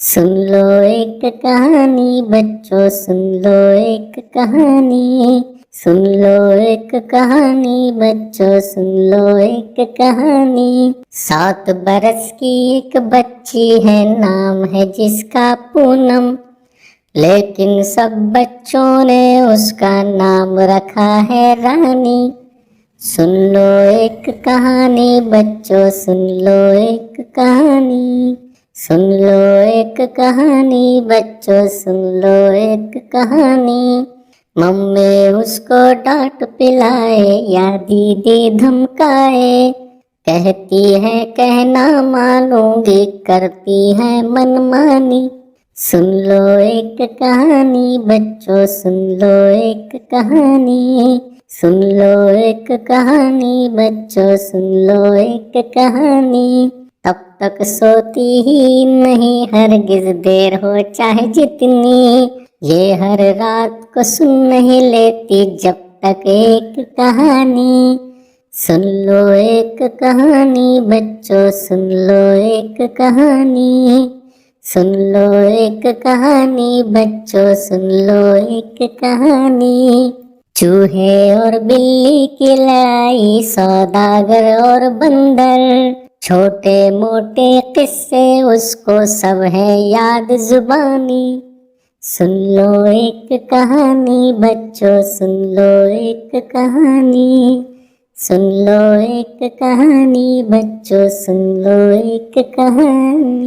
सुन लो एक कहानी बच्चों, सुन लो एक कहानी। सुन लो एक कहानी बच्चों, सुन लो एक कहानी। 7 बरस की एक बच्ची है, नाम है जिसका पूनम। लेकिन सब बच्चों ने उसका नाम रखा है रानी। सुन लो एक कहानी बच्चों, सुन लो एक कहानी। सुन लो एक कहानी बच्चों, सुन लो एक कहानी। मम्मी उसको डांट पिलाए या दीदी धमकाए, कहती है कहना मानूंगी, करती है मनमानी। सुन लो एक कहानी बच्चों, सुन लो एक कहानी। सुन लो एक कहानी बच्चों, सुन लो एक कहानी। तब तक सोती ही नहीं हरगिज, देर हो चाहे जितनी, ये हर रात को सुन नहीं लेती जब तक एक कहानी। सुन लो एक कहानी बच्चों, सुन लो एक कहानी। सुन लो एक कहानी बच्चों, सुन लो एक कहानी। चूहे और बिल्ली की लड़ाई, सौदागर और बंदर, छोटे मोटे किस्से उसको सब है याद जुबानी। सुन लो एक कहानी बच्चों, सुन लो एक कहानी। सुन लो एक कहानी बच्चों, सुन लो एक कहानी।